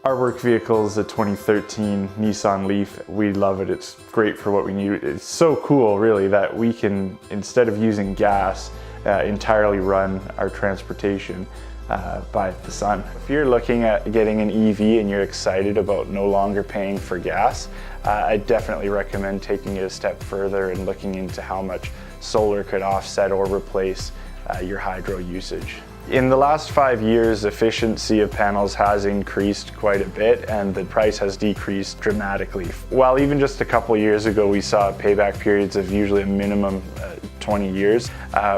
Our work vehicle is a 2013 Nissan Leaf. We love it. It's great for what we need. It's so cool, really, that we can, instead of using gas, entirely run our transportation by the sun. If you're looking at getting an EV and you're excited about no longer paying for gas, I definitely recommend taking it a step further and looking into how much solar could offset or replace your hydro usage. In the last 5 years, efficiency of panels has increased quite a bit and the price has decreased dramatically. While even just a couple years ago we saw payback periods of usually a minimum 20 years,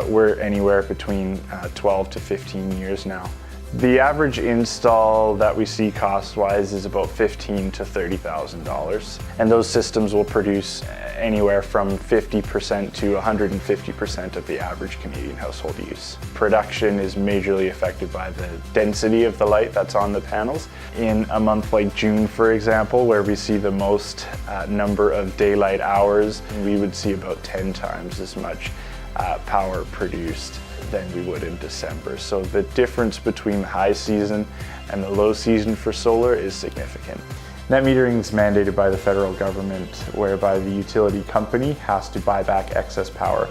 we're anywhere between 12 to 15 years now. The average install that we see cost-wise is about $15,000 to $30,000, and those systems will produce anywhere from 50% to 150% of the average Canadian household use. Production is majorly affected by the density of the light that's on the panels. In a month like June, for example, where we see the most number of daylight hours, we would see about 10 times as much power produced than we would in December. So the difference between the high season and the low season for solar is significant. Net metering is mandated by the federal government, whereby the utility company has to buy back excess power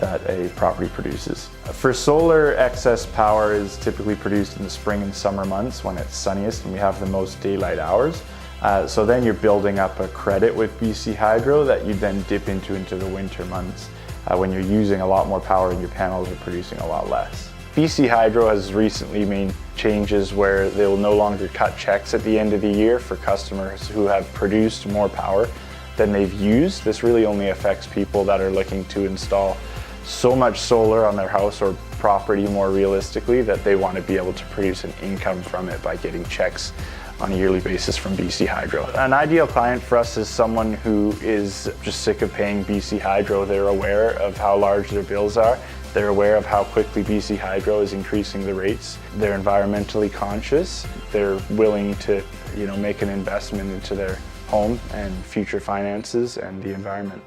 that a property produces. For solar, excess power is typically produced in the spring and summer months when it's sunniest and we have the most daylight hours. So then you're building up a credit with BC Hydro that you then dip into the winter months when you're using a lot more power and your panels are producing a lot less. BC Hydro has recently made changes where they will no longer cut checks at the end of the year for customers who have produced more power than they've used. This really only affects people that are looking to install so much solar on their house or property more realistically that they want to be able to produce an income from it by getting checks on a yearly basis from BC Hydro. An ideal client for us is someone who is just sick of paying BC Hydro. They're aware of how large their bills are. They're aware of how quickly BC Hydro is increasing the rates. They're environmentally conscious. They're willing to, make an investment into their home and future finances and the environment.